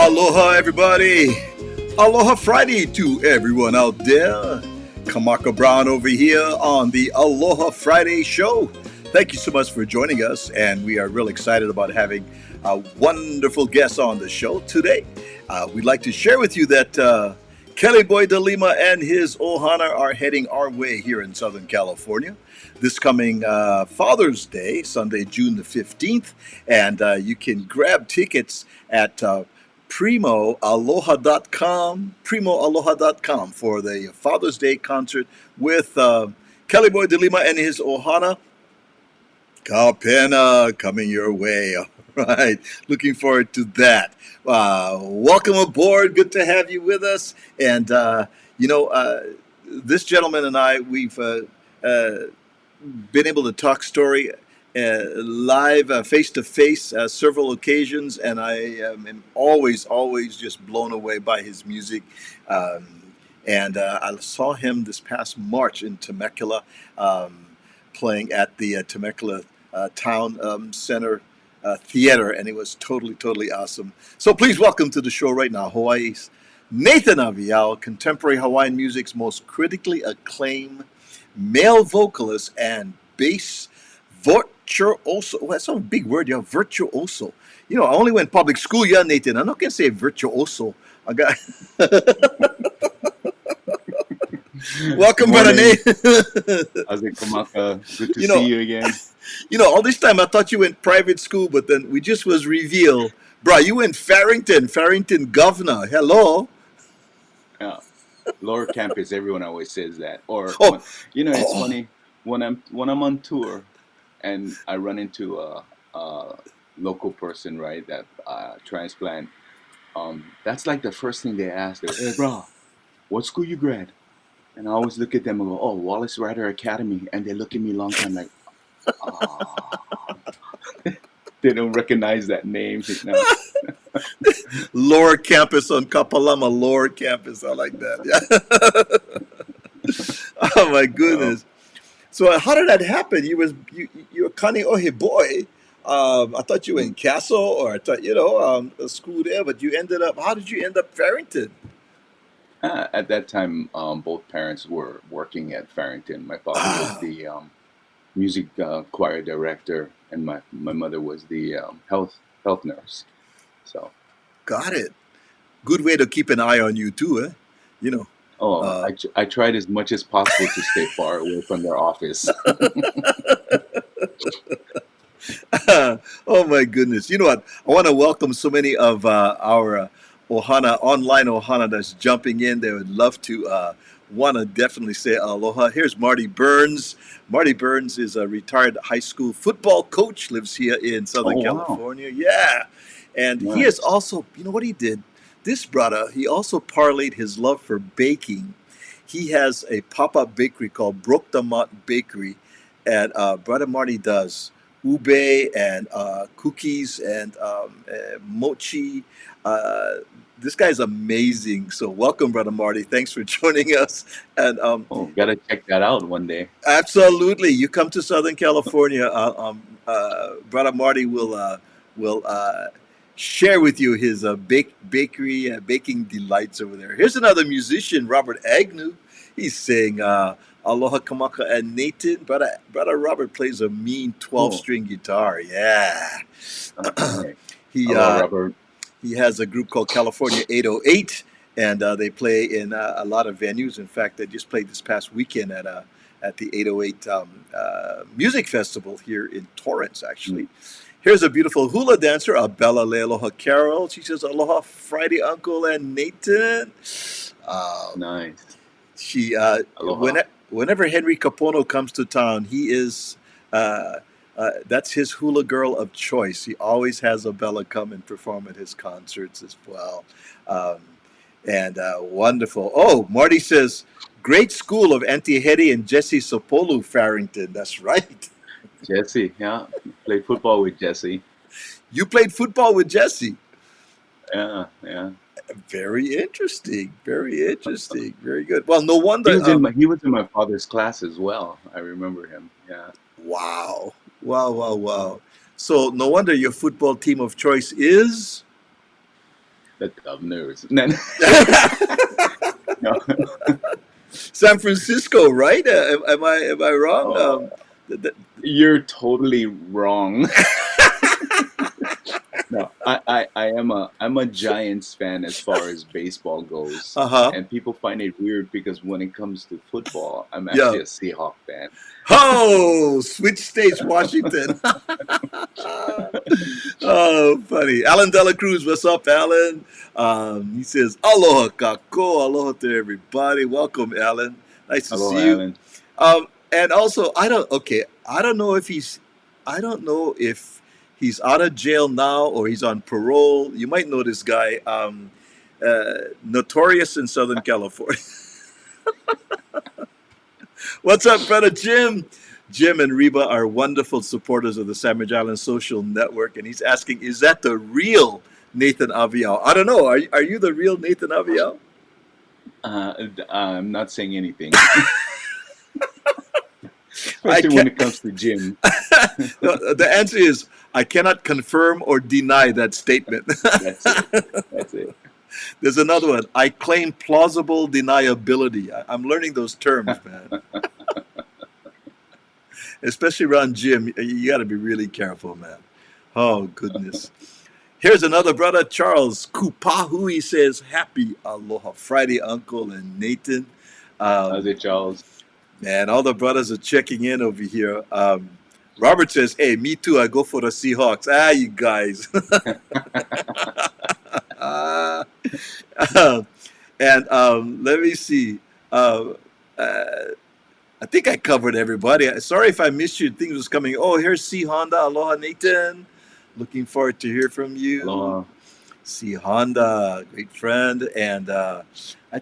Aloha, everybody. Aloha Friday to everyone out there. Kamaka Brown over here on the Aloha Friday show. Thank you so much for joining us, and we are real excited about having a wonderful guest on the show today. We'd like to share with you that Kelly Boy DeLima and his ohana are heading our way here in Southern California this coming Father's Day, Sunday, June the 15th, and you can grab tickets at primoaloha.com for the Father's Day concert with Kelly Boy DeLima and his ohana. Kapena coming your way. All right. Looking forward to that. Welcome aboard. Good to have you with us. And, this gentleman and I, we've been able to talk story live, face to face, several occasions, and I am always just blown away by his music. And I saw him this past March in Temecula, playing at the Temecula Town Center Theater, and it was totally awesome. So please welcome to the show right now, Hawaii's Nathan AWEAU, contemporary Hawaiian music's most critically acclaimed male vocalist and bass virtuoso. Oh, that's a big word, yeah, virtuoso. You know, I only went public school, yeah, Nathan. I'm not going to say virtuoso. I got... Welcome, brother Nate. How's it, Kamaka? Good to see you again. All this time I thought you went private school, but then we just was revealed, bro, you went Farrington Governor. Hello. Yeah, lower campus. Everyone always says that. Or it's funny when I'm on tour, and I run into a local person, right, that transplant. That's like the first thing they ask. They're, hey, bro, what school you grad? And I always look at them and go, oh, Wallace Rider Academy. And they look at me a long time like, oh. They don't recognize that name. Lower campus on Kapalama, lower campus. I like that. Yeah. Oh, my goodness. So how did that happen? You were Kaneohe boy. I thought you were in Castle, or I thought, a school there, but how did you end up Farrington? At that time, both parents were working at Farrington. My father was the music choir director, and my mother was the health nurse. So, got it. Good way to keep an eye on you too, eh? I tried as much as possible to stay far away from their office. Oh my goodness! You know what? I want to welcome so many of our online ohana that's jumping in. They would love to want to definitely say aloha. Here's Marty Burns. Marty Burns is a retired high school football coach, lives here in Southern California. Yeah. And He is also, you know what he did? This brother, he also parlayed his love for baking. He has a pop-up bakery called Broke the Mott Bakery. And Brother Marty does ube and cookies and mochi. This guy's amazing. So welcome, Brother Marty. Thanks for joining us. And gotta check that out one day. Absolutely. You come to Southern California, Brother Marty will share with you his bakery, baking delights over there. Here's another musician, Robert Agnew. He's saying aloha, Kamaka, and Nathan. Brother Robert plays a mean 12-string guitar. Yeah. Hello, Robert. He has a group called California 808, and they play in a lot of venues. In fact, they just played this past weekend at the 808 Music Festival here in Torrance, actually. Here's a beautiful hula dancer, Abella Lealoha Carroll. She says, aloha Friday, Uncle and Nathan. Nice. She whenever Henry Capono comes to town, he is... that's his hula girl of choice. He always has Abella come and perform at his concerts as well. Wonderful. Oh, Marty says, great school of Auntie Hetty and Jesse Sopolu, Farrington. That's right. Jesse, yeah. Played football with Jesse. You played football with Jesse? Yeah. Very interesting. Very good. Well, no wonder. He was in my father's class as well. I remember him. Yeah. Wow. So no wonder your football team of choice is? The governors. No, no. San Francisco, right? Am I wrong? Oh, Th- th- you're totally wrong. No, I'm a Giants fan as far as baseball goes, uh-huh. and people find it weird because when it comes to football, I'm Yeah. actually a Seahawk fan. Oh, switch states, Washington. Oh, funny. Alan Dela Cruz, what's up, Alan? He says, Aloha kako, aloha to everybody. Welcome, Alan. Nice to Hello, see you. Alan. And also, I don't know if he's out of jail now or he's on parole. You might know this guy, notorious in Southern California. What's up, brother Jim? Jim and Reba are wonderful supporters of the Sandwich Island Social Network, and he's asking, is that the real Nathan Avial? I don't know. Are you the real Nathan Avial? I'm not saying anything. Especially when it comes to Jim. The answer is, I cannot confirm or deny that statement. That's it. That's it. There's another one. I claim plausible deniability. I'm learning those terms, man. Especially around Jim, you got to be really careful, man. Oh, goodness. Here's another brother, Charles Kupahu. He says, happy Aloha Friday, Uncle and Nathan. How's it, Charles? Man, all the brothers are checking in over here. Robert says, hey, me too. I go for the Seahawks. Ah, you guys. And let me see. I think I covered everybody. Sorry if I missed you. Things was coming. Oh, here's C Honda. Aloha, Nathan. Looking forward to hear from you. Aloha. C Honda, great friend. And I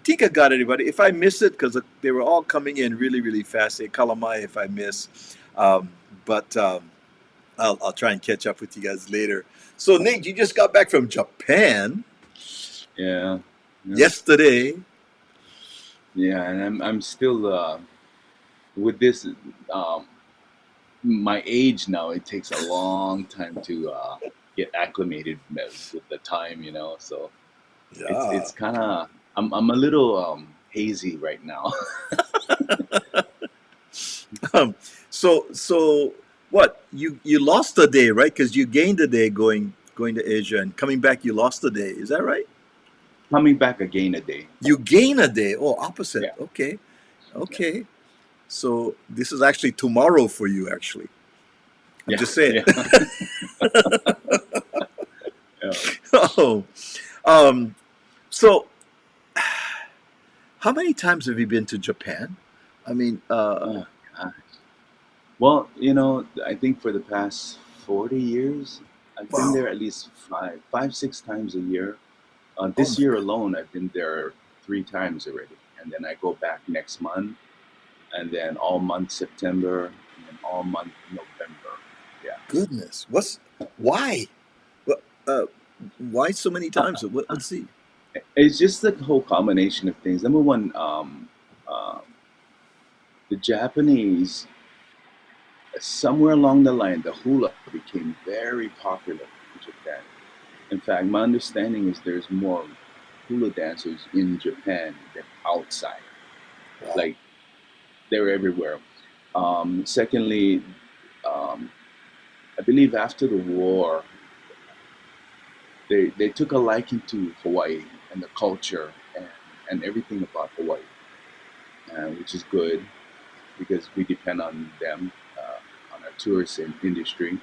think I got everybody. If I miss it, because they were all coming in really, really fast. Say kalamai if I miss. But I'll try and catch up with you guys later. So, Nate, you just got back from Japan. Yeah. Yesterday. Yeah, and I'm still with this my age now. It takes a long time to get acclimated with the time, you know. So Yeah. it's kind of I'm a little hazy right now. So what? You lost a day, right? Because you gained a day going to Asia, and coming back you lost a day. Is that right? Coming back again a day. You gain a day. Oh, opposite. Yeah. Okay. So this is actually tomorrow for you, actually. I'm just saying. Yeah. Oh, so how many times have you been to Japan? I mean, Oh, gosh. Well, you know, I think for the past 40 years, I've been wow. there at least 6 times a year. Oh This my year God. alone, I've been there 3 times already, and then I go back next month, and then all month September, and then all month November. Yeah. Goodness. Why? What- Uh, why so many times? Let's see. It's just the whole combination of things. Number one, the Japanese, somewhere along the line, the hula became very popular in Japan. In fact, my understanding is there's more hula dancers in Japan than outside. Wow. Like, they're everywhere. Secondly, um, I believe after the war, they took a liking to Hawaii and the culture and everything about Hawaii, which is good because we depend on them, on our tourist industry.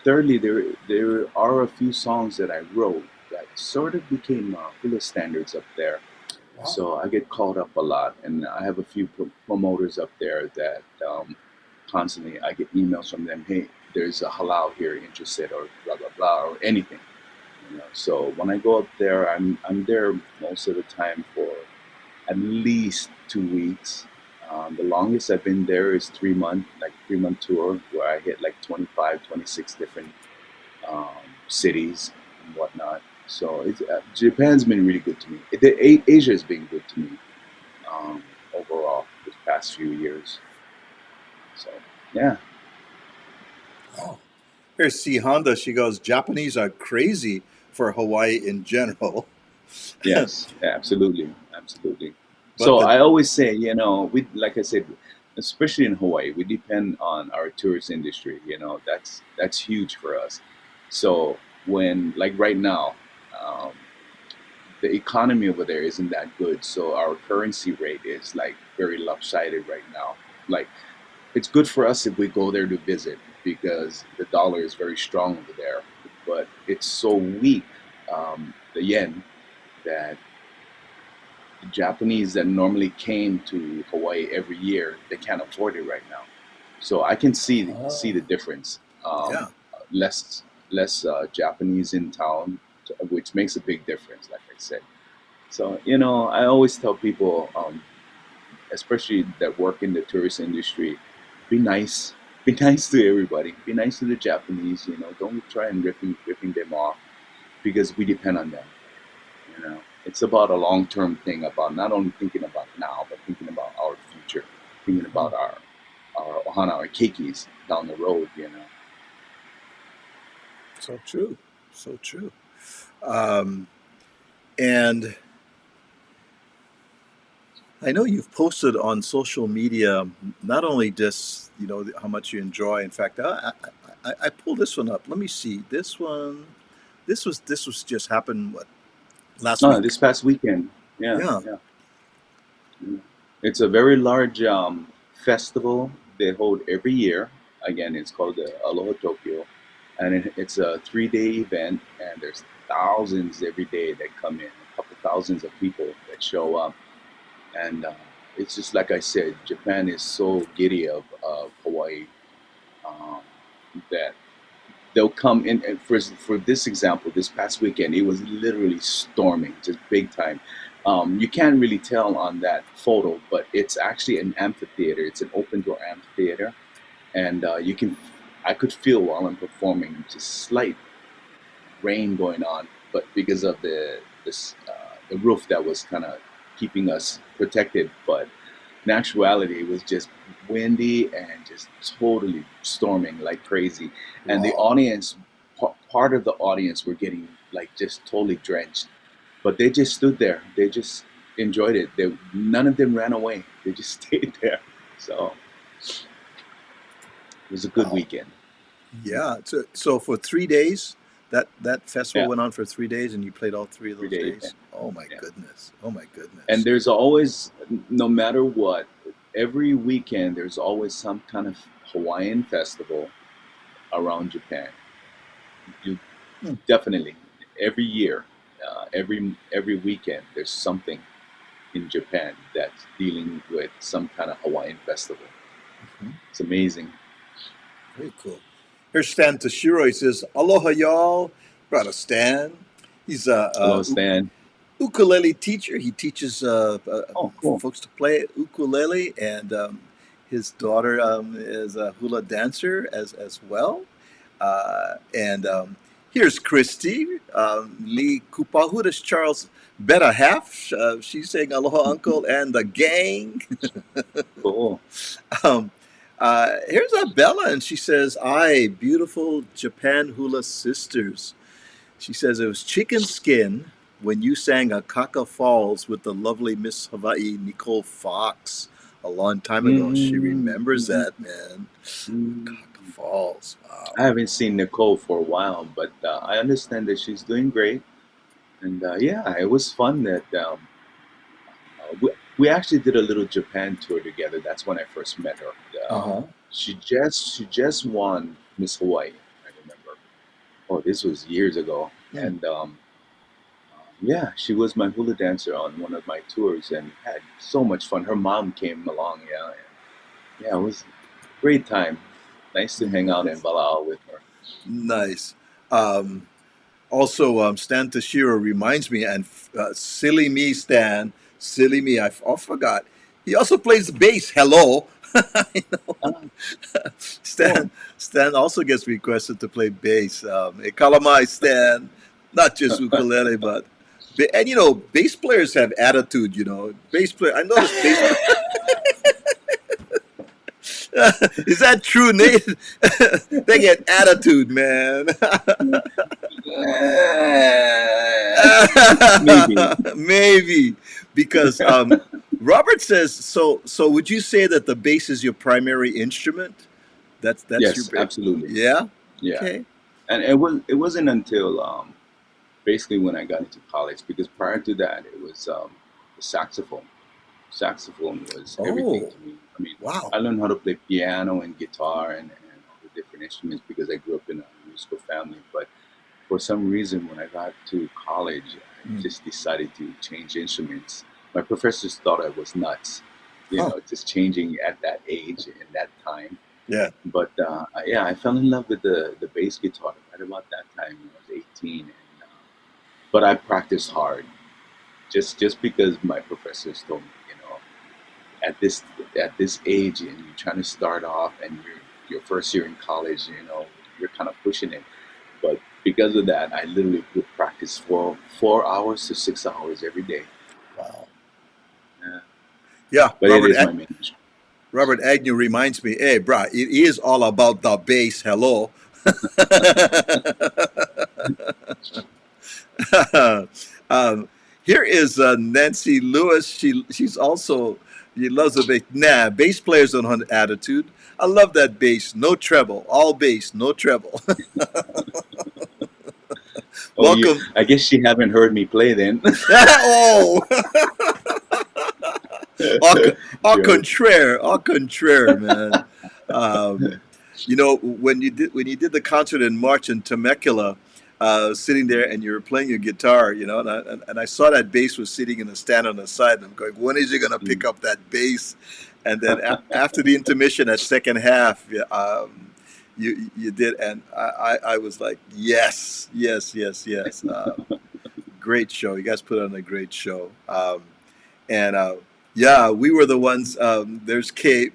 Thirdly, there are a few songs that I wrote that sort of became hula standards up there. Wow. So I get called up a lot, and I have a few promoters up there that constantly I get emails from them. Hey, there's a halal here, interested, or blah blah blah, or anything. You know, so when I go up there, I'm there most of the time for at least 2 weeks. The longest I've been there is 3 month, like 3 month tour where I hit like 25, 26 different cities and whatnot. So Japan's been really good to me. Asia has been good to me overall this past few years. So yeah. Oh. Here's C Honda. She goes, Japanese are crazy for Hawaii in general. Yes, absolutely, absolutely. But So the I always say, we like I said, especially in Hawaii, we depend on our tourist industry. That's huge for us. So when like right now, um, the economy over there isn't that good, so our currency rate is like very lopsided right now. Like it's good for us if we go there to visit because the dollar is very strong over there, but it's so weak, the yen, that the Japanese that normally came to Hawaii every year, they can't afford it right now. So I can see oh the difference. yeah. Less Japanese in town, which makes a big difference. Like I said, so I always tell people, especially that work in the tourist industry, be nice. Be nice to everybody. Be nice to the Japanese. Don't try and ripping them off because we depend on them. It's about a long-term thing, about not only thinking about now, but thinking about our future, thinking about our ohana, our keikis down the road. So true. So true. Um, and I know you've posted on social media not only just how much you enjoy. In fact, I pulled this one up. Let me see this one. This was just happened what last week? This past weekend, yeah, Yeah. yeah, yeah. It's a very large festival they hold every year. Again, it's called the Aloha Tokyo, and it's a 3-day event, and there's thousands every day that come in, a couple thousands of people that show up. And it's just like I said, Japan is so giddy of Hawaii, um, that they'll come in. And for this example, this past weekend, it was literally storming, just big time. You can't really tell on that photo, but it's actually an amphitheater. It's an open door amphitheater, and I could feel while I'm performing just slight rain going on, but because of the roof that was kind of keeping us protected, but in actuality, it was just windy and just totally storming like crazy. And the Wow. audience, part of the audience, were getting like just totally drenched, but they just stood there. They just enjoyed it. None of them ran away. They just stayed there. So it was a good Wow. weekend. Yeah. So for 3 days, that festival Yeah, went on for 3 days, and you played all three of those 3 day event. days. Oh my Yeah. goodness. Oh my And goodness. there's always, no matter what, every weekend there's always some kind of Hawaiian festival around Japan. You Hmm. definitely, every year, every weekend, there's something in Japan that's dealing with some kind of Hawaiian festival. Mhm. It's amazing. Very cool. Here's Stan Tashiro. He says, "Aloha, y'all." Brought a Stan. He's Hello, Stan. ukulele teacher. He teaches Oh, cool. folks to play ukulele, and his daughter is a hula dancer as well. And here's Christy Lee Kupahudas Charles Beta Half. She's saying aloha, uncle, and the gang. Cool. Um, here's Bella, and she says, "I beautiful Japan hula sisters." She says it was chicken skin when you sang Akaka Falls with the lovely Miss Hawaii Nicole Fox a long time ago. She Mm, remembers mm, that, man. mm. Akaka Falls. Wow. I haven't seen Nicole for a while, but I understand that she's doing great. And yeah, it was fun that we actually did a little Japan tour together. That's when I first met her. Uh Um, huh. she just won Miss Hawaii. I remember. Oh, this was years ago, Hmm. and yeah, she was my hula dancer on one of my tours, and had so much fun. Her mom came along. Yeah, and yeah, it was a great time. Nice to hang out in Nice. Valhalla with her. Nice. Um, Also, Stan Tashiro reminds me, and silly me, Stan, silly me, I forgot. He also plays the bass. Hello. I know. Ah, Stan, cool. Stan also gets requested to play bass. Kalamai Stan, not just ukulele, but and bass players have attitude. Bass player. I noticed bass. Is that true, Nate? They get attitude, man. Maybe. Maybe because Robert says so. So would you say that the bass is your primary instrument? That's your Yes, bass. absolutely. Yeah. Yeah. Okay. And it wasn't until basically when I got into college, because prior to that it was the saxophone. Saxophone was everything Oh, to me. I mean, wow. I learned how to play piano and guitar and all the different instruments because I grew up in a musical family. But for some reason, when I got to college, I Mm. just decided to change instruments. My professors thought I was nuts, Huh. just changing at that age and that time. Yeah. But yeah, I fell in love with the bass guitar right about that time when I was 18. But I practiced hard just because my professors told me, at this age and you're trying to start off and you're your first year in college, you're kind of pushing it. But because of that, I literally would practice for 4 hours to 6 hours every day. Wow. Yeah. Yeah. But it is my main instrument. Robert Agnew reminds me, hey, brah, it is all about the bass. Hello. um, Here is Nancy Lewis. She's also she loves the bass. Nah, bass players don't have attitude. I love that bass. No treble, all bass, no treble. Oh, you, Welcome. I guess she haven't heard me play then. Oh, Joke. au contraire, man. Um, when you did the concert in March in Temecula, sitting there and you were playing your guitar, and I saw that bass was sitting in a stand on the side, and I'm going, when is he gonna pick Mm. up that bass? And then after the intermission, that second half, yeah, you did, and I was like, yes, yes, yes, yes. Great show. You guys put on a great show. And yeah, we were the ones. There's K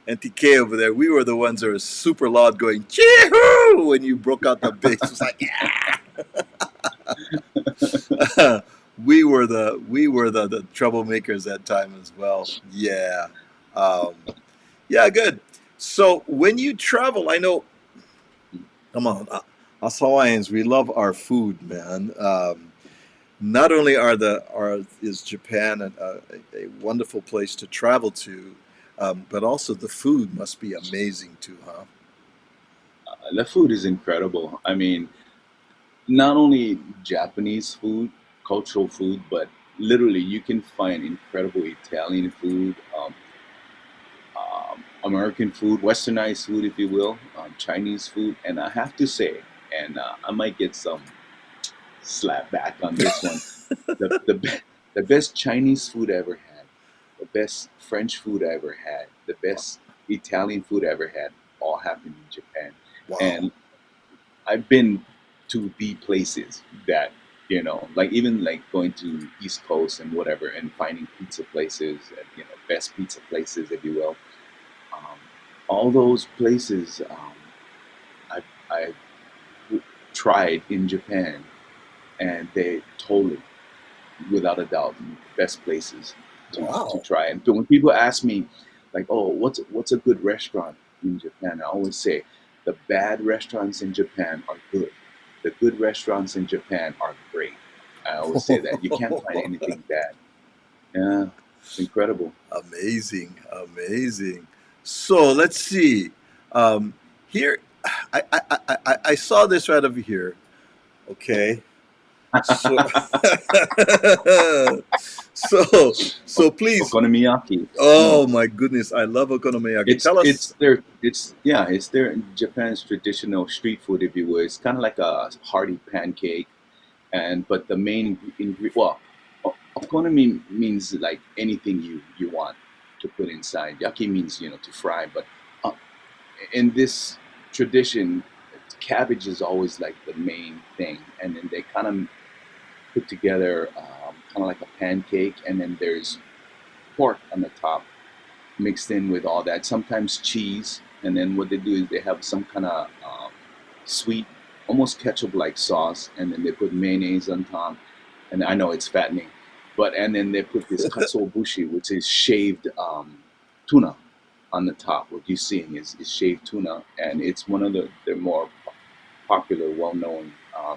and TK over there. We were the ones that were super loud, going "Chee-hoo!" when you broke out the bass. It was like, yeah. We were the troublemakers that time as well. Yeah, um, yeah, good. So when you travel, I know. Come on, us Hawaiians, we love our food, man. Not only is Japan a wonderful place to travel to, but also the food must be amazing too, huh? The food is incredible. I mean, not only Japanese food, cultural food, but literally you can find incredible Italian food, American food, westernized food, if you will, Chinese food. And I have to say, and I might get some slap back on this one, the best Chinese food I ever had, the best French food I ever had, the best Italian food I ever had, all happened in Japan. Wow. And I've been to the places that, like even like going to East Coast and whatever, and finding pizza places, and, best pizza places, if you will. Um, all those places I tried in Japan, and they totally, without a doubt, best places to Wow. try. And so when people ask me, like, "Oh, what's a good restaurant in Japan?" I always say, the bad restaurants in Japan are good. The good restaurants in Japan are great. I always say that you can't find anything bad. Yeah, it's incredible. Amazing, amazing. So let's see. Um, Here, I saw this right over here. Okay, so so please. Okonomiyaki. Oh my goodness, I love okonomiyaki. It's Tell us. it's their it's yeah it's their Japan's traditional street food, if you will. It's kind of like a hearty pancake, but the main ingredient, well, okonomi means like anything you want to put inside. Yaki means to fry, but uh, in this tradition, cabbage is always like the main thing, and then they kind of put together kind of like a pancake, and then there's pork on the top mixed in with all that. Sometimes cheese, and then what they do is they have some kind of sweet, almost ketchup-like sauce, and then they put mayonnaise on top. And I know it's fattening, and then they put this katsuobushi, which is shaved tuna, on the top. What you're seeing is shaved tuna, and it's one of the more popular, well-known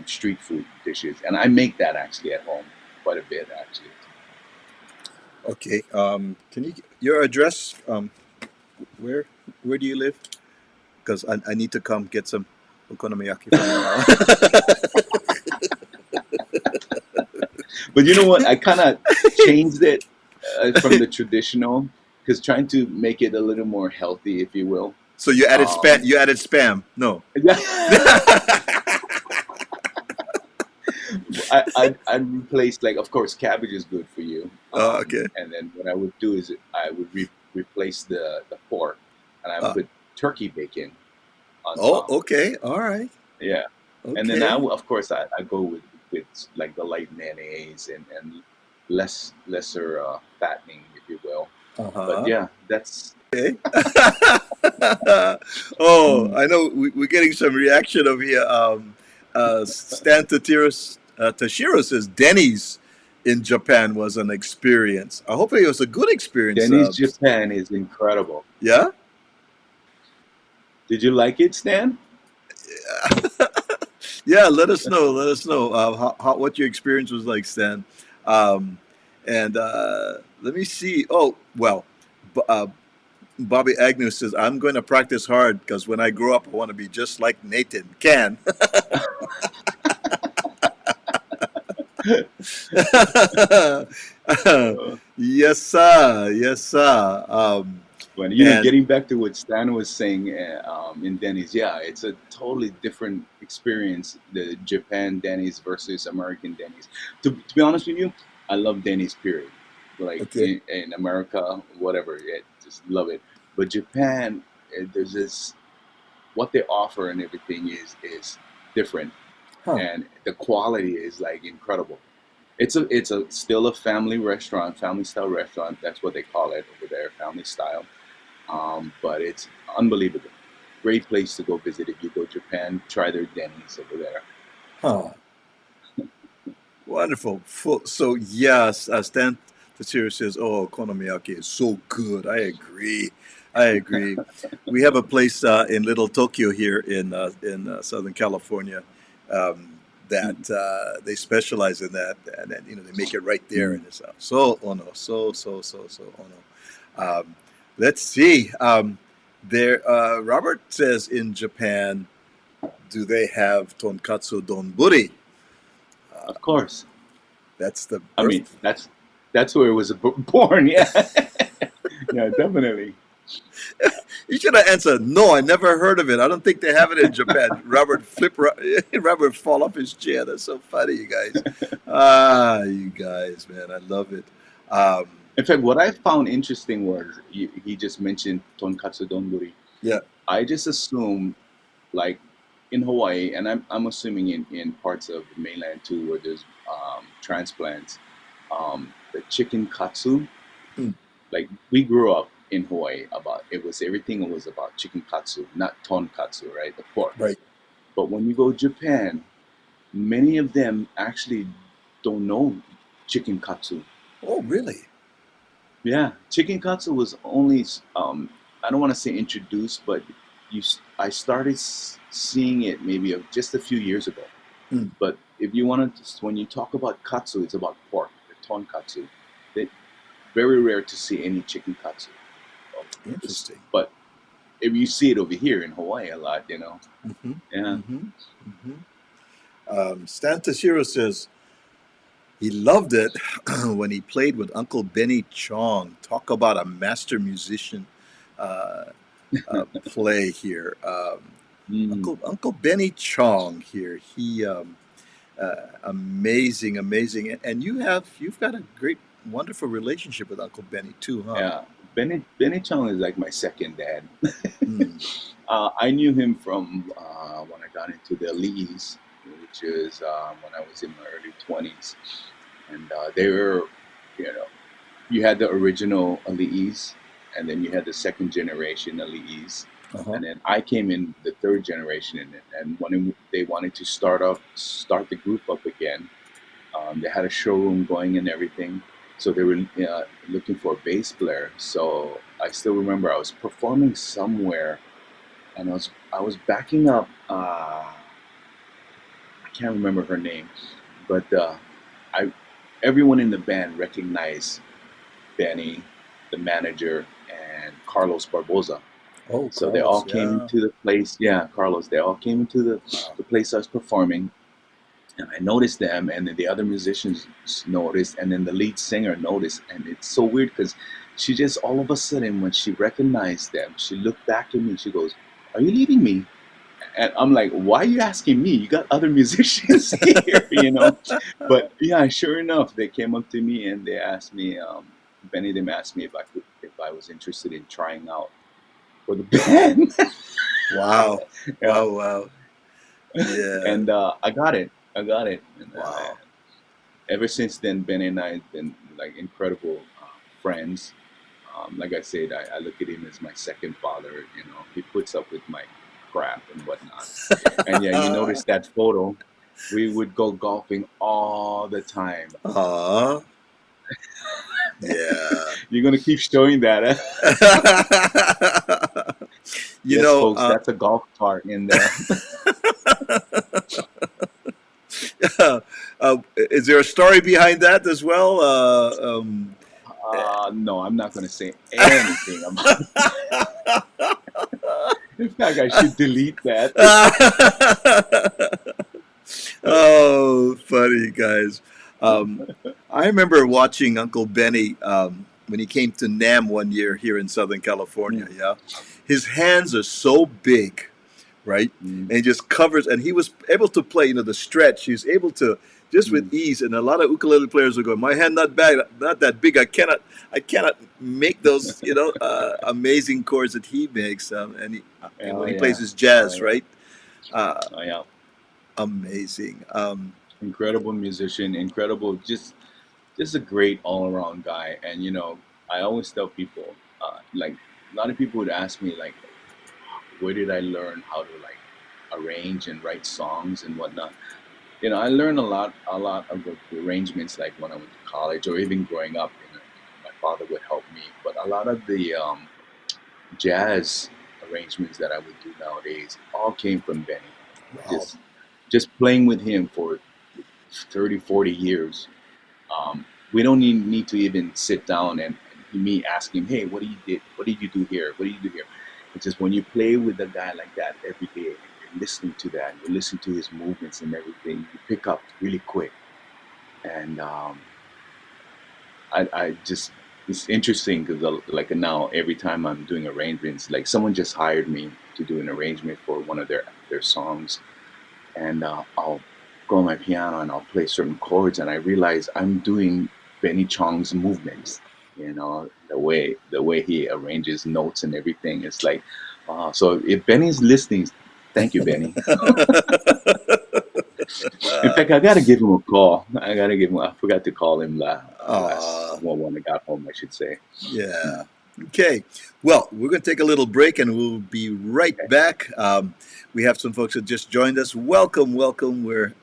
street food dishes, and I make that actually at home quite a bit actually. Okay. Can you your address? Where where do you live? Because I need to come get some okonomiyaki from But you know what? I kind of changed it from the traditional, because trying to make it a little more healthy, if you will. So you added spam. Um, You added spam. No. yeah, I replaced, like, of course, cabbage is good for you. Okay. And then what I would do is I would replace the pork, and I Uh, put turkey bacon on oh, top. okay. All right. Yeah, and then Okay. of course, I go with like the light mayonnaise and lesser fattening, if you will. But Uh-huh. yeah, that's Okay. Oh, mm, I know we're getting some reaction over here. Stan Tashiro says Denny's in Japan was an experience. I hope it was a good experience. Denny's Japan is incredible. Yeah. Did you like it, Stan? Yeah. Let us know. Let us know what your experience was like, Stan. Um, and let me see. Oh, well, b- uh, Bobby Agnew says, I'm going to practice hard because when I grow up, I want to be just like Nathan Can. Uh, Yes, sir. Yes, sir. Well, And getting back to what Stan was saying in Denny's, yeah, it's a totally different experience, the Japan Denny's versus American Denny's. To be honest with you, I love Denny's, period. Like okay. in America, whatever, yeah, just love it. But Japan, there's this, what they offer and everything is different, Huh. and the quality is like incredible. It's a still a family restaurant, family style restaurant. That's what they call it over there, family style. But it's unbelievable. Great place to go visit if you go to Japan. Try their Denny's over there. Huh. Wonderful. So, yes, Stan Tetsuro says, oh, okonomiyaki is so good. I agree. I agree. We have a place in Little Tokyo here in Southern California that they specialize in that, and then, they make it right there, Mm. and it's so ono, so ono. Let's see. There, Robert says in Japan, do they have tonkatsu donburi? Uh, Of course. that's the I mean, birth. that's where it was born. Yeah, yeah, definitely. You should have answered, no, I never heard of it. I don't think they have it in Japan. Robert fall off his chair. That's so funny, you guys. You guys, man, I love it. Um, In fact, what I found interesting was he just mentioned tonkatsu donburi. yeah. I just assumed, like, in Hawaii, and I'm assuming in parts of the mainland too, where there's transplants, the chicken katsu. Hmm. Like, we grew up in Hawaii, about it was everything was about chicken katsu, not tonkatsu, right? The pork. Right. But when you go to Japan, many of them actually don't know chicken katsu. Oh, really? Yeah, chicken katsu was only I don't want to say introduced, but I started seeing it maybe just a few years ago. Hmm. But if you wanted to, when you talk about katsu, it's about pork, the tonkatsu. They very rare to see any chicken katsu. Interesting. But if you see it over here in Hawaii a lot, Mm-hmm. yeah. Mm-hmm. Mm-hmm. Stan Tashiro says he loved it when he played with Uncle Benny Chong. Talk about a master musician uh, play here. Mm. Uncle Benny Chong here. He amazing, amazing, and you've got a great, wonderful relationship with Uncle Benny too, huh? Yeah, Benny Chong is like my second dad. Mm. I knew him from when I got into the AWEAUs, which is when I was in my early 20s. And they were, you had the original AWEAUs, and then you had the second generation AWEAUs. Uh-huh. And then I came in the third generation, and when they wanted to start the group up again, they had a showroom going and everything. So they were looking for a bass player. So I still remember I was performing somewhere, and I was backing up. can't remember her name, but I everyone in the band recognized Benny, the manager, and Carlos Barboza. Oh, So they all Carlos, came yeah. into the place. Yeah, Carlos. They all came into the place I was performing, and I noticed them, and then the other musicians noticed, and then the lead singer noticed, and it's so weird because she just all of a sudden when she recognized them, she looked back at me and she goes, "Are you leaving me?" And I'm like, "Why are you asking me? You got other musicians here, you know." But yeah, sure enough, they came up to me and they asked me, Benny, of them asked me if I was interested in trying out for the band. Wow. Yeah, Wow, wow. Yeah. and I got it. I got it. And Wow. ever since then, Ben and I have been like incredible friends. Like I said, I look at him as my second father. You know, he puts up with my crap and whatnot. And yeah, you notice that photo. We would go golfing all the time. Aw. Yeah. You're gonna keep showing that, huh? You Yes, know, folks, that's a golf cart in there. is there a story behind that as well? No, I'm not gonna say anything about. In fact, I should delete that. Oh, funny guys. Um, I remember watching Uncle Benny when he came to NAM one year here in Southern California. Mm, Yeah, his hands are so big, right? mm, And he just covers, and he was able to play, the stretch. He's able to just mm. with ease. And a lot of ukulele players will go, "My hand not bad, not that big. I cannot make those, amazing chords that he makes." And Oh when he plays yeah, his oh jazz, yeah, right? Uh, oh yeah. Amazing. Incredible musician, incredible, just a great all around guy. And I always tell people, like a lot of people would ask me like, where did I learn how to like arrange and write songs and whatnot. I learned a lot of the arrangements like when I went to college or even growing up. My father would help me, but a lot of the jazz arrangements that I would do nowadays all came from Benny. Wow. Just playing with him for 30, 40 years. We don't need to even sit down and me ask him, hey, what did you do here? What did you do here? It's just when you play with a guy like that every day, you're listening to that, you listen to his movements and everything, you pick up really quick. And I just, it's interesting because like now every time I'm doing arrangements, like someone just hired me to do an arrangement for one of their songs, and I'll go on my piano and I'll play certain chords, and I realize I'm doing Benny Chong's movements. The way he arranges notes and everything. It's like, so if Benny's listening, thank you, Benny. In fact, I gotta give him a call. I gotta give him. I forgot to call him last uh, well, when I got home, I should say. yeah. Okay. Well, we're going to take a little break and we'll be right Okay. back. We have some folks that just joined us. Welcome, welcome. We're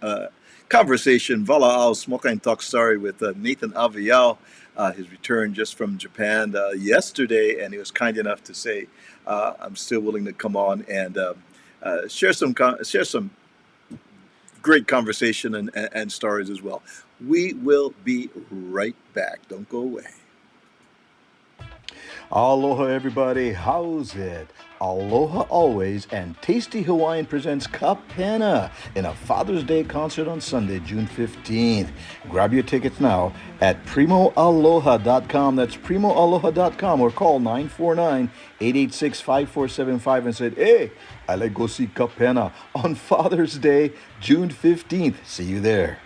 conversation, Vala'au, Smoke and Talk Story with Nathan AWEAU. His return just from Japan yesterday, and he was kind enough to say, "I'm still willing to come on and share some great conversation and stories as well." We will be right back. Don't go away. Aloha, everybody. How's it? Aloha always, and Tasty Hawaiian presents Kapena in a Father's Day concert on Sunday, June 15th. Grab your tickets now at primoaloha.com. That's primoaloha.com, or call 949-886-5475 and say, hey, I like go see Kapena on Father's Day, June 15th. See you there.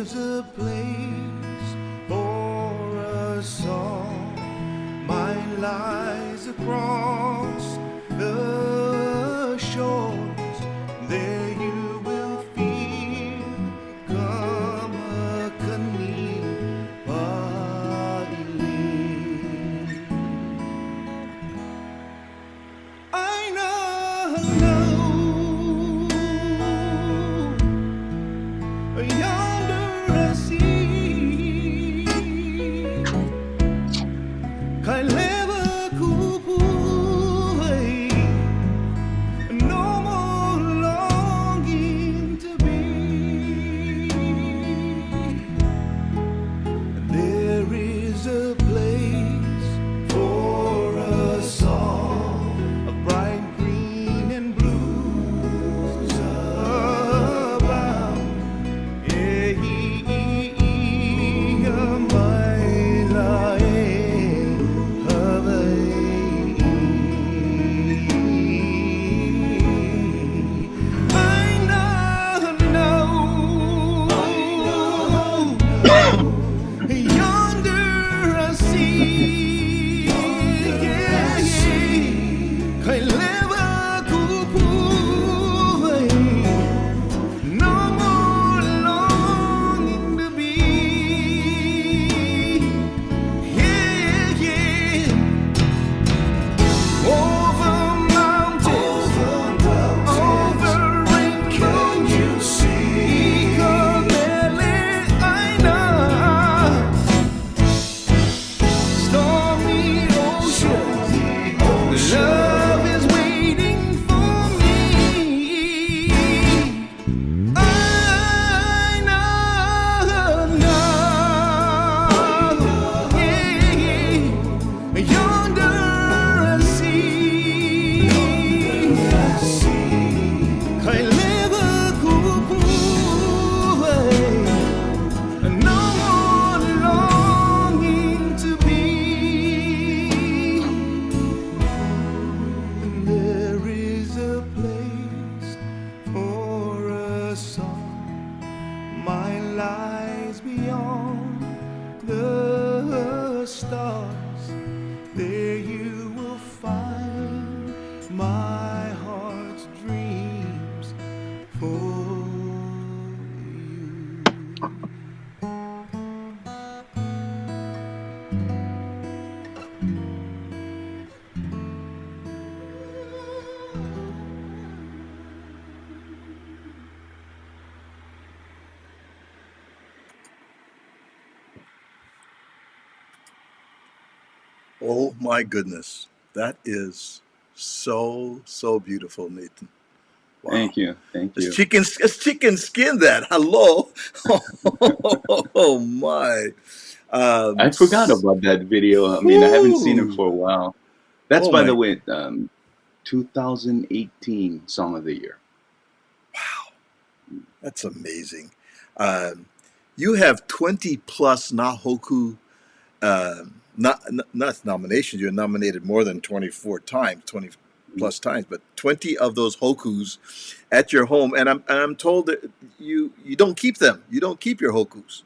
is a place for a song. Mine lies across the shores. There you will feel kamakani pa'ili. I know yonder I see Kaileva kupuai, no more longing to be. There is a place for a song of bright green and blues abound. Yonder I see, Kaileva kupuai, no more longing to be. Over mountains, over rainbows, can you see? Stormy oceans, love is waiting for me. I know, yonder I see, Kaileva kupuai, no more longing to be. And there is a place for a song. Mine lies beyond the stars. There you will find my heart's dreams for you. Oh my goodness, that is so beautiful, Nathan. Wow. Thank you. Thank you. It's chicken skin. That hello. Oh my. I forgot about that video. I mean, I haven't seen it for a while. That's, Oh by my- the way, 2018 Song of the Year. That's amazing. You have 20 plus Na Hoku, not nominations. You're nominated more than 24 times, 20 plus times, but 20 of those hokus at your home. And I'm told that you don't keep them. You don't keep your hokus.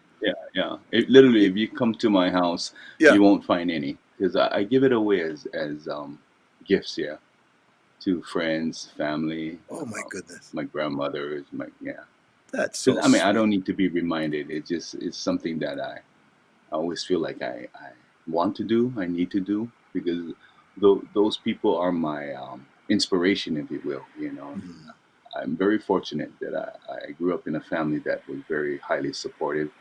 Yeah. Literally, if you come to my house, Yeah. you won't find any, because I give it away as gifts, to friends, family. Oh my goodness. My grandmothers, That's so. I mean, I don't need to be reminded. It's something that I always feel like I want to do, I need to do, because those people are my inspiration, if you will. Mhm. I'm very fortunate that I grew up in a family that was very highly supportive.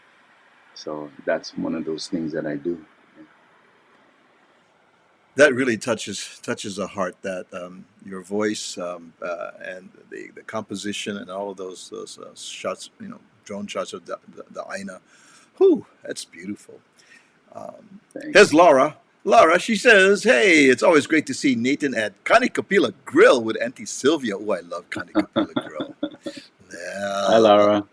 So that's one of those things that I do. That really touches the heart. That your voice and the composition and all of those shots, drone shots of the Aina. Whew, that's beautiful. Thanks. Here's Laura. Laura, she says, "Hey, it's always great to see Nathan at Kanikapila Grill with Auntie Sylvia." Oh, I love Kanikapila Grill. Yeah. Hi, Laura.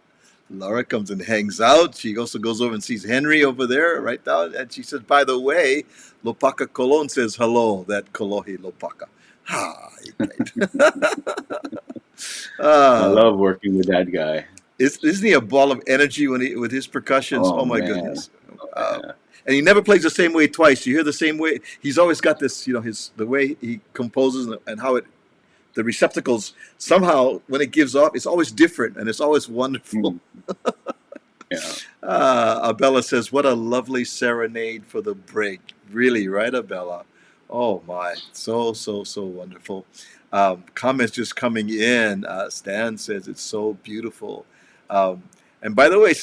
Laura comes and hangs out. She also goes over and sees Henry over there, right down. And she says, "By the way, Lopaka Colon says hello." That Kolohi Lopaka. Hi. I love working with that guy. Isn't he a ball of energy when he with his percussions? Oh Oh my man. goodness! Oh Uh, man. and he never plays the same way twice. You hear the same way. He's always got this, his the way he composes and how it the receptacles somehow when it gives off, it's always different and it's always wonderful. Mm, yeah. Abella says, "What a lovely serenade for the break." Really, right, Abella? Oh my, so wonderful. Comments just coming in. Stan says it's so beautiful. Um, and by the way,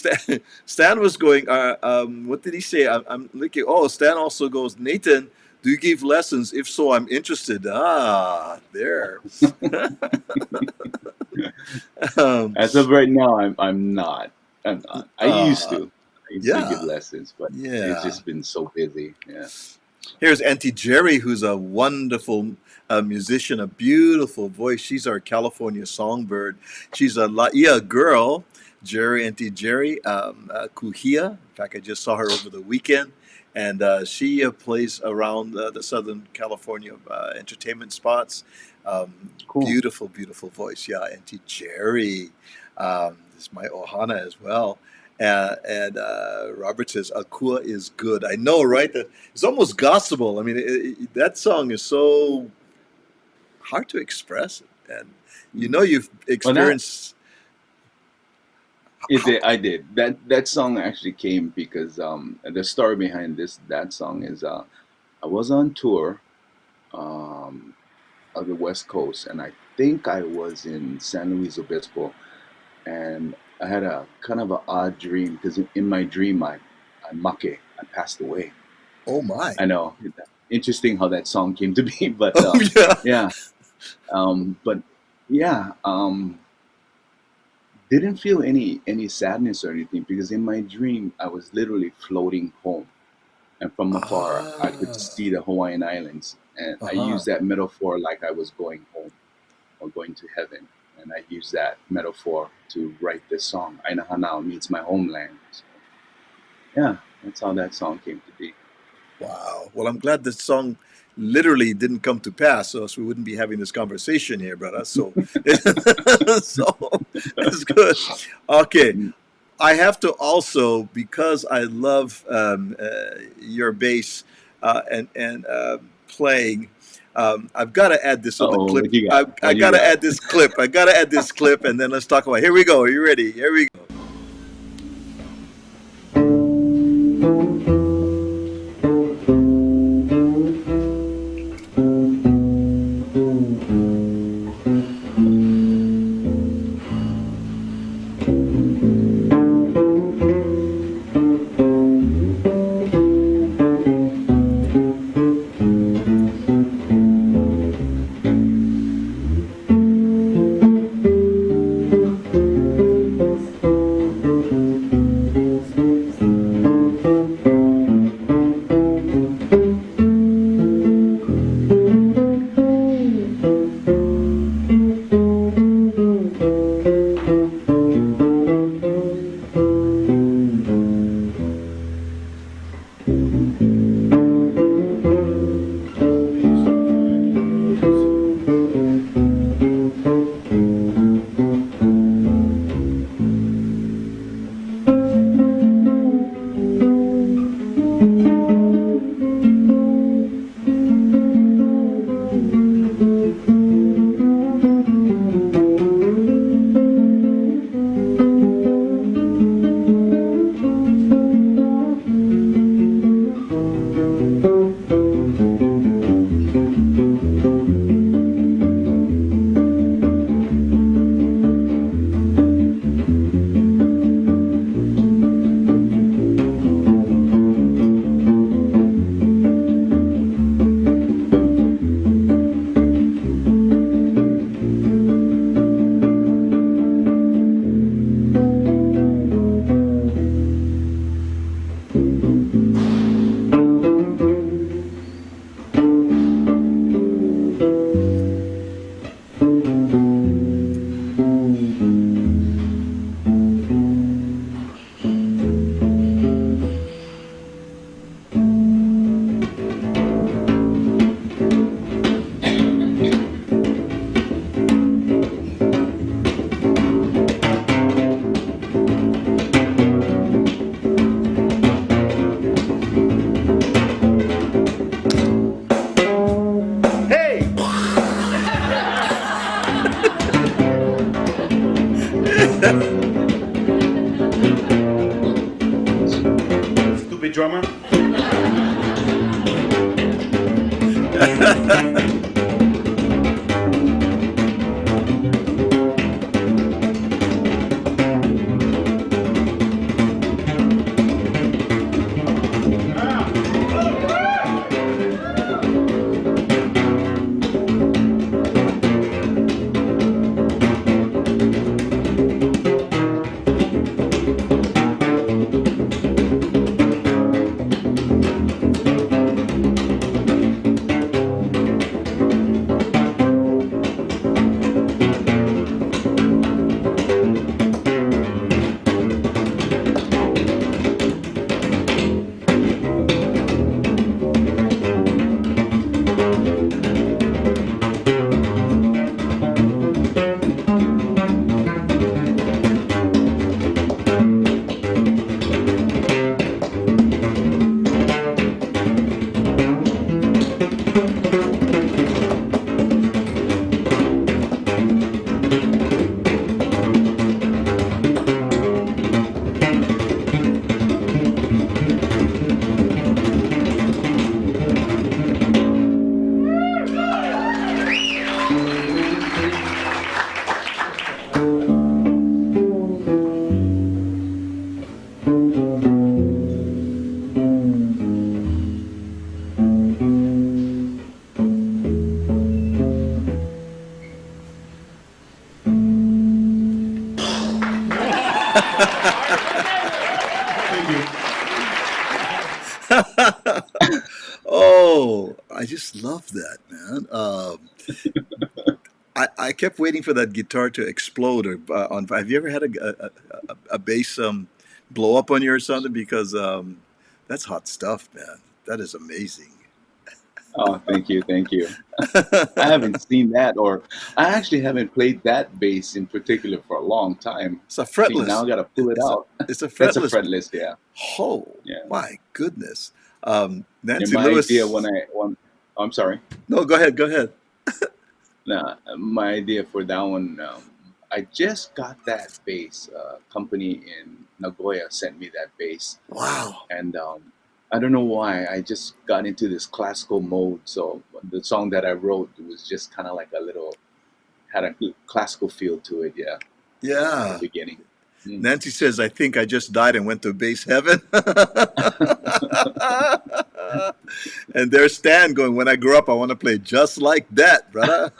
Stan was going. What did he say? I'm looking. Oh, Stan also goes. Nathan, do you give lessons? If so, I'm interested. There. um, As of right now, I'm not. I'm not. I used uh, to. I used to give yeah, lessons, but it's yeah. just been so busy. Yeah. Here's Auntie Jerry, who's a wonderful musician, a beautiful voice. She's our California songbird. She's a Laia girl, Jerry, Auntie Jerry, Kuhia. In fact, I just saw her over the weekend. And she plays around the Southern California entertainment spots. Cool. Beautiful, beautiful voice. Yeah, Auntie Jerry. This is my ohana as well. And Robert says, Akua is good. I know, right? It's almost gospel. I mean, that song is so hard to express. And you've Well, that experienced. is it. I did that song actually came because the story behind that song is I was on tour of the West Coast, and I think I was in San Luis Obispo, and I had a kind of an odd dream because in my dream I passed away. Oh, my. I know, interesting how that song came to be, but Oh, yeah. yeah, but yeah, didn't feel any sadness or anything because in my dream I was literally floating home, and from afar I could Ah, see the Hawaiian Islands, and I uh-huh. used that metaphor like I was going home or going to heaven. And I use that metaphor to write this song. Aina Hanao means my homeland. So, yeah, that's how that song came to be. Wow. Well, I'm glad this song literally didn't come to pass, or else we wouldn't be having this conversation here, brother. So, so it's good. Okay. Mm. I have to also, because I love your bass and playing. I've got to add this little Uh-oh, clip. what you got? I What you got to got? add this clip. I got to add this clip, and then let's talk about. Here we go. Are you ready? Here we go. the drummer? Oh, I just love that, man. I kept waiting for that guitar to explode. Or on, have you ever had a bass blow up on you or something? Because that's hot stuff, man. That is amazing. Oh, thank you, thank you. I haven't seen that, or I actually haven't played that bass in particular for a long time. It's a See, now fretless. I gotta pull it It's a out. it's a That's a fretless. fretless, yeah. Oh Yeah. my goodness. And Nancy my Lewis. idea I'm sorry. No, go ahead. Go ahead. Nah, my idea for that one, I just got that bass. Company in Nagoya sent me that bass, Wow. and I don't know why. I just got into this classical mode. So the song that I wrote was just kind of like had a classical feel to it. Yeah, at the Yeah. beginning. Mm. Nancy says, I think I just died and went to bass heaven. And there's Stan going, when I grow up, I want to play just like that, brother.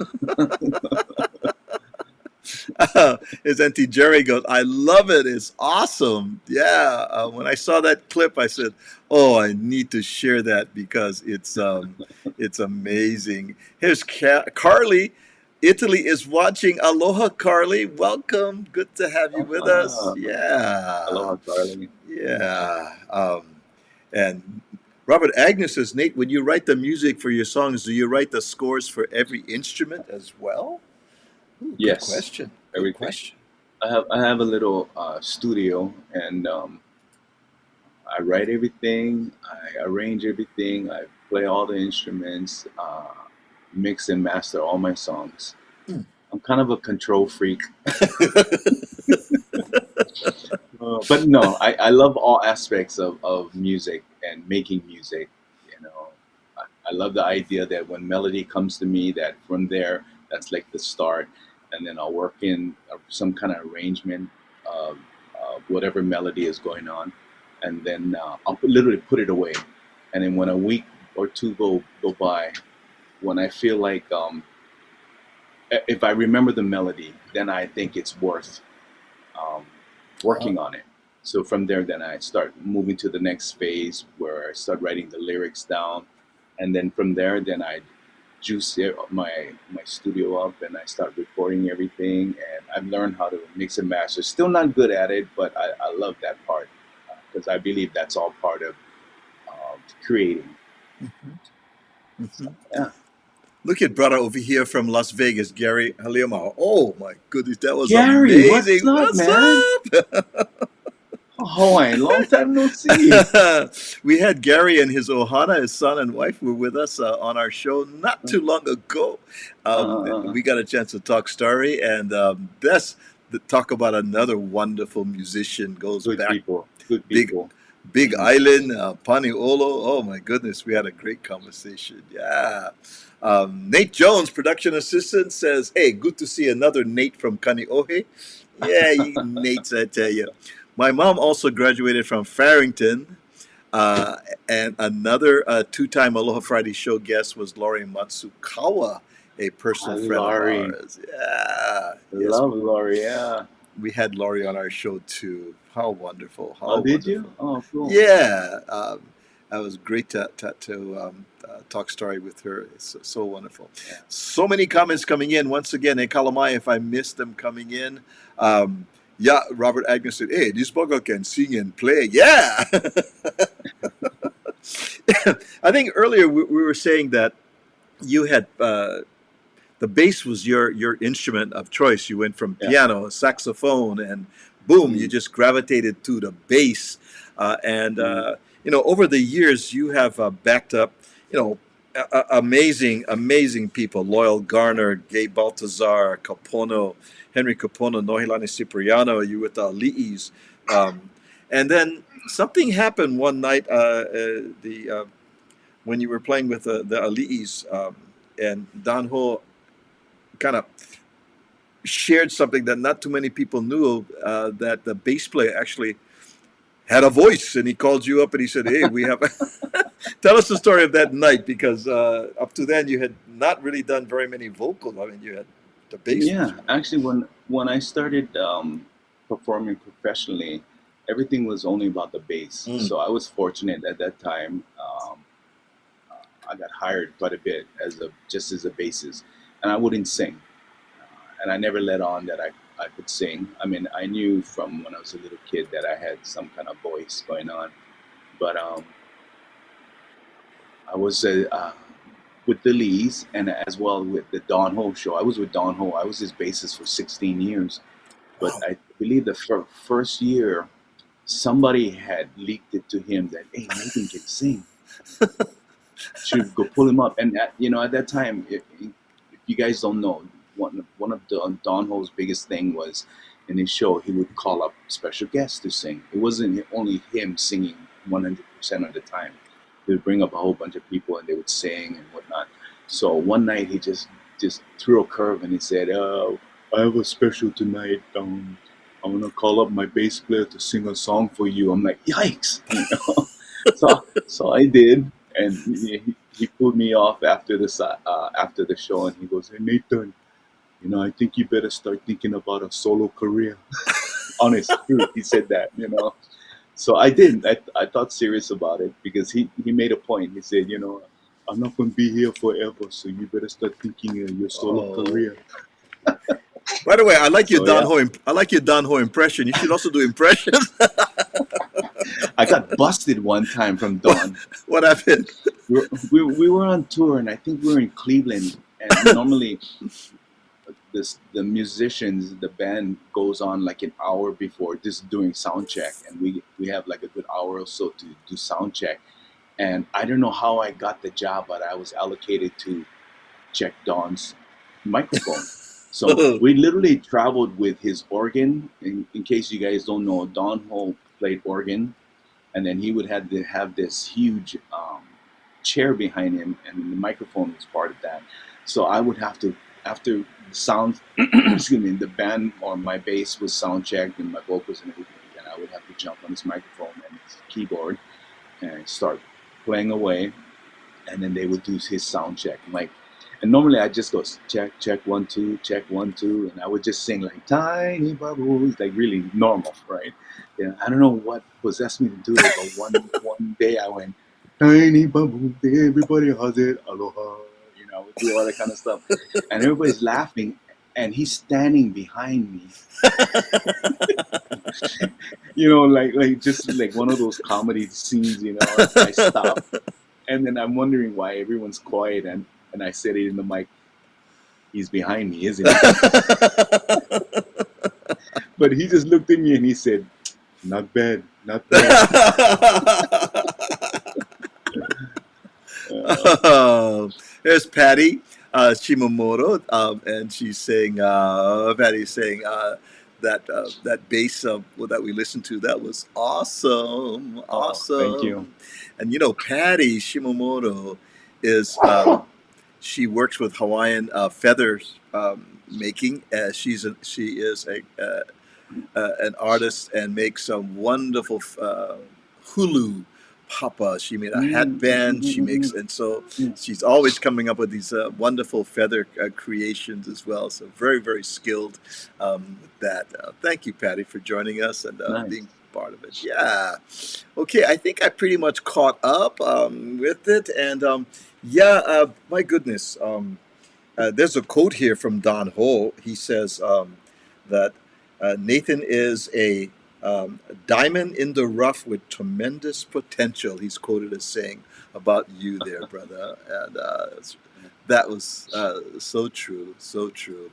His Auntie Jerry goes, I love it. It's awesome. Yeah. When I saw that clip, I said, oh, I need to share that because it's amazing. Here's Carly. Italy is watching. Aloha, Carly. Welcome. Good to have you with us. Yeah. Aloha, Carly. Yeah. And Robert Agnes says, Nate, when you write the music for your songs, do you write the scores for every instrument as well? Ooh, Yes. Good question. Good Everything. question. I have a little studio, and I write everything. I arrange everything. I play all the instruments. Mix and master all my songs. Hmm. I'm kind of a control freak. But no, I love all aspects of music and making music. You know, I love the idea that when melody comes to me, that from there, that's like the start, and then I'll work in some kind of arrangement of whatever melody is going on, and then I'll literally put it away, and then when a week or two go by, when I feel like if I remember the melody, then I think it's worth working on it. So from there, then I start moving to the next phase where I start writing the lyrics down, and then from there, then I juice my studio up and I start recording everything. And I've learned how to mix and master. Still not good at it, but I love that part because I believe that's all part of creating. Mm-hmm. Mm-hmm. Yeah. Look at brother over here from Las Vegas, Gary Halioma. Oh my goodness, that was Gary, amazing. what's up? Hawaiian, long time no see. We had Gary and his ohana, his son and wife, were with us on our show not too long ago. We got a chance to talk story, and talk about another wonderful musician. Goes Good back people. Good people. Big Island, Paniolo. Oh my goodness, we had a great conversation. Yeah. Nate Jones, production assistant, says, "Hey, good to see another Nate from Kaneohe." Yeah, you Nates, I tell you. My mom also graduated from Farrington, uh, and another two-time Aloha Friday show guest was Laurie Matsukawa, a personal friend of Laurie. ours. Yeah, yes, Love Laurie, yeah. we had Laurie on our show too. How wonderful! How Oh, did wonderful! you? Oh, cool. Yeah, that was great to talk story with her. It's so, so wonderful. Yeah. So many comments coming in. Once again, hey, Kalamai, if I missed them coming in. Yeah, Robert Agnew said, "Hey, this bugger can sing and play." Yeah. I think earlier we were saying that you had the bass was your instrument of choice. You went from Yeah. piano, saxophone, and boom, you Mm. just gravitated to the bass. And over the years, you have backed up, amazing people: Loyal Garner, Gay Baltazar, Capono, Henry Capono, Nohilani Cipriano. You with the Ali'is, and then something happened one night. The When you were playing with the Ali'is, and Don Ho kind of shared something that not too many people knew, that the bass player actually had a voice, and he called you up and he said, "Hey, we have." Tell us the story of that night, because up to then you had not really done very many vocals. I mean, you had the bass. Yeah, actually, when I started performing professionally, everything was only about the bass. Mm. So I was fortunate at that time. I got hired quite a bit just as a bassist, and I wouldn't sing, and I never let on that I could sing. I mean, I knew from when I was a little kid that I had some kind of voice going on, but I was with the Lees and as well with the Don Ho show. I was with Don Ho. I was his bassist for 16 years. But Wow. I believe the first year, somebody had leaked it to him that, hey, Nathan can sing. Should go pull him up. And at that time, if you guys don't know, one of Don Ho's biggest thing was in his show, he would call up special guests to sing. It wasn't only him singing 100% of the time. He would bring up a whole bunch of people and they would sing and whatnot. So one night he just threw a curve and he said, "I have a special tonight. I'm gonna call up my bass player to sing a song for you." I'm like, yikes! So I did, and he pulled me off after the show, and he goes, "Hey Nathan, I think you better start thinking about a solo career." Honest truth, he said that. So I didn't. I thought serious about it because he made a point. He said, "I'm not going to be here forever, so you better start thinking of your solo career." By the way, I like your So, Don yeah. Ho. I like your Don Ho impression. You should also do impressions. I got busted one time from Don. What happened? We were on tour, and I think we were in Cleveland. And normally, the musicians, the band goes on like an hour before just doing sound check, and we have like a good hour or so to do sound check. And I don't know how I got the job, but I was allocated to check Don's microphone. So we literally traveled with his organ. In case you guys don't know, Don Ho played organ, and then he would have to have this huge chair behind him, and the microphone was part of that. So I would have to, after sound, excuse me, the band or my bass was sound checked and my vocals and everything, then I would have to jump on his microphone and his keyboard and start playing away, and then they would do his sound check. And normally I just go check 1 2, check 1 2, and I would just sing like tiny bubbles, like really normal, right? Yeah, I don't know what possessed me to do it, but one day I went tiny bubbles, everybody has it, aloha, I would do all that kind of stuff, and everybody's laughing, and he's standing behind me, like just like one of those comedy scenes, I stop, and then I'm wondering why everyone's quiet, and I said it in the mic, he's behind me, isn't he? But he just looked at me and he said, not bad. There's Patty Shimamoto, and she's saying, Patty's saying, that bass that we listened to. That was awesome, Oh, thank you. awesome. And Patty Shimomoto is she works with Hawaiian feathers making. She is an artist and makes some wonderful hulu papa. She made a hat band. She makes, and so she's always coming up with these wonderful feather creations as well. So very, very skilled with that. Thank you, Patty, for joining us and Nice. being part of it. Yeah. Okay, I think I pretty much caught up with it. And my goodness. There's a quote here from Don Ho. He says that Nathan is a diamond in the rough with tremendous potential. He's quoted as saying about you there, brother. And that was so true, so true.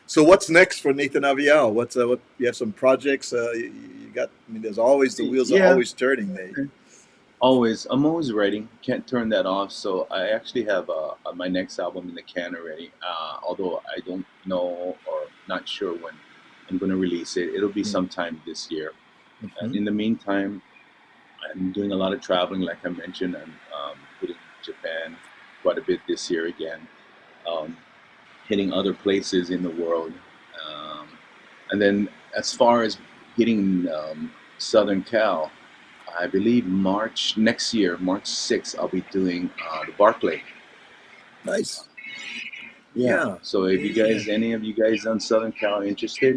So what's next for Nathan AWEAU? What you have some projects? You got. I mean, there's always the wheels are Yeah. always turning, Nate. Always, I'm always writing. Can't turn that off. So I actually have my next album in the can already. Although I don't know or not sure when I'm going to release it. It'll be sometime this year. And in the meantime, I'm doing a lot of traveling, like I mentioned. I'm hitting Japan quite a bit this year again. Hitting other places in the world. And then as far as hitting Southern Cal, I believe next year, March 6th, I'll be doing the Barclay. Nice. Yeah. So if you guys, any of you guys on Southern Cal are interested,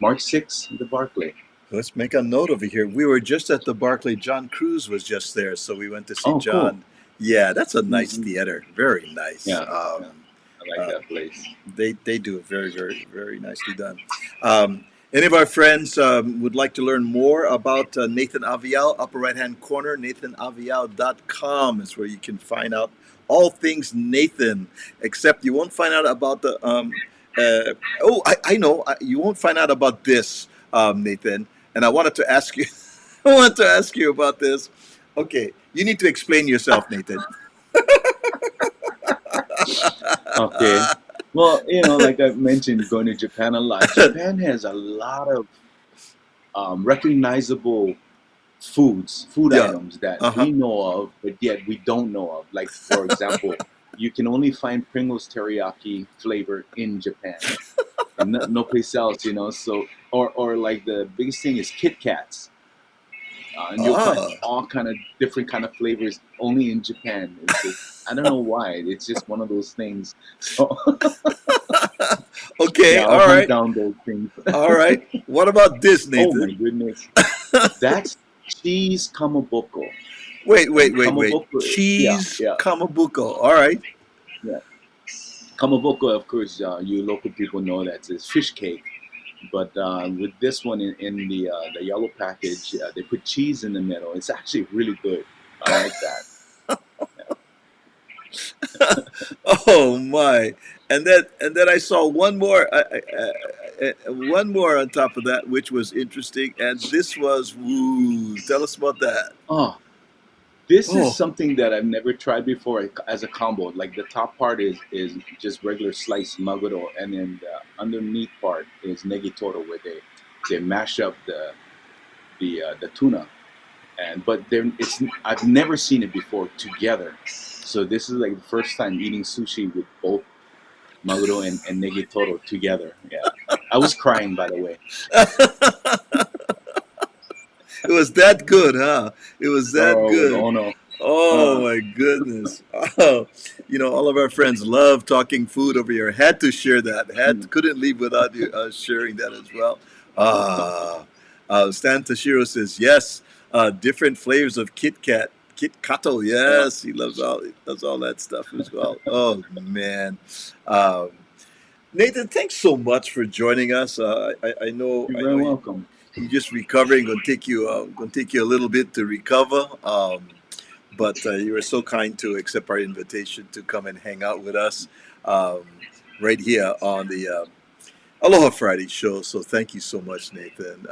March 6th, the Barclay. Let's make a note over here. We were just at the Barclay. John Cruz was just there, so we went to see John. Cool. Yeah, that's a nice theater. Very nice. Yeah. I like that place. They do it very, very, very nicely done. Any of our friends would like to learn more about Nathan AWEAU, upper right-hand corner, nathanaweau.com is where you can find out all things Nathan, except you won't find out about the, I know, you won't find out about this, Nathan, and I wanted to ask you, about this. Okay, you need to explain yourself, Nathan. Okay. Well, like I mentioned, going to Japan a lot. Japan has a lot of recognizable food items that we know of, but yet we don't know of. Like, for example, you can only find Pringles teriyaki flavor in Japan, and no place else. So, or like the biggest thing is Kit Kats. And you'll find all kind of different kind of flavors only in Japan. I don't know why. It's just one of those things. So, okay, I'll all hunt right. down those things. All right. What about this, Nathan? Oh my goodness. That's cheese kamaboko. Wait. Kamaboko, Cheese yeah. kamaboko. All right. Yeah. Kamaboko, of course, you local people know that it's fish cake. But with this one in the yellow package, they put cheese in the middle. It's actually really good. I like that. Oh my! And then I saw one more on top of that, which was interesting. And this was tell us about that. Oh, this is something that I've never tried before as a combo. Like the top part is just regular sliced maguro, and then the underneath part is negitoro, where they mash up the tuna. But I've never seen it before together. So this is like the first time eating sushi with both maguro and negitoro together. Yeah, I was crying, by the way. It was that good, huh? It was that good. Oh no. Oh my goodness! Oh, all of our friends love talking food over here. Had to share that. Couldn't leave without you sharing that as well. Stan Tashiro says yes. Different flavors of Kit Kato. Yes, he loves all that stuff as well. Oh man, Nathan, thanks so much for joining us. I know You're very welcome. You're just recovering. Going to take you a little bit to recover. But you were so kind to accept our invitation to come and hang out with us right here on the Aloha Friday show. So thank you so much, Nathan.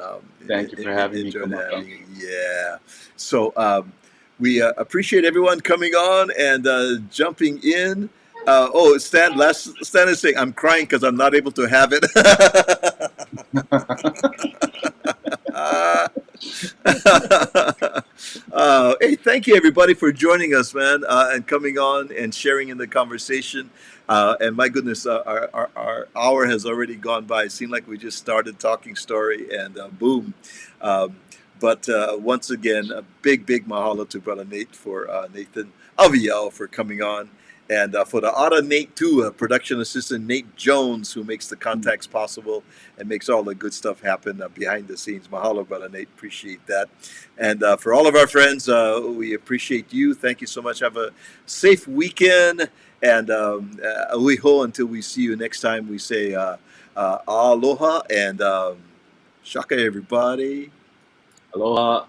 Thank you for having me. Yeah. So we appreciate everyone coming on and jumping in. Stan is saying, I'm crying because I'm not able to have it. Hey, thank you everybody for joining us, man, and coming on and sharing in the conversation. And my goodness, our hour has already gone by. It seemed like we just started talking story, and boom. But once again, a big mahalo to Brother Nate for Nathan AWEAU for coming on. And for the Otta Nate too, production assistant Nate Jones, who makes the contacts possible and makes all the good stuff happen behind the scenes. Mahalo, brother Nate. Appreciate that. And for all of our friends, we appreciate you. Thank you so much. Have a safe weekend. And uiho until we see you next time. We say aloha and shaka, everybody. Aloha.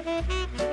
Thank you.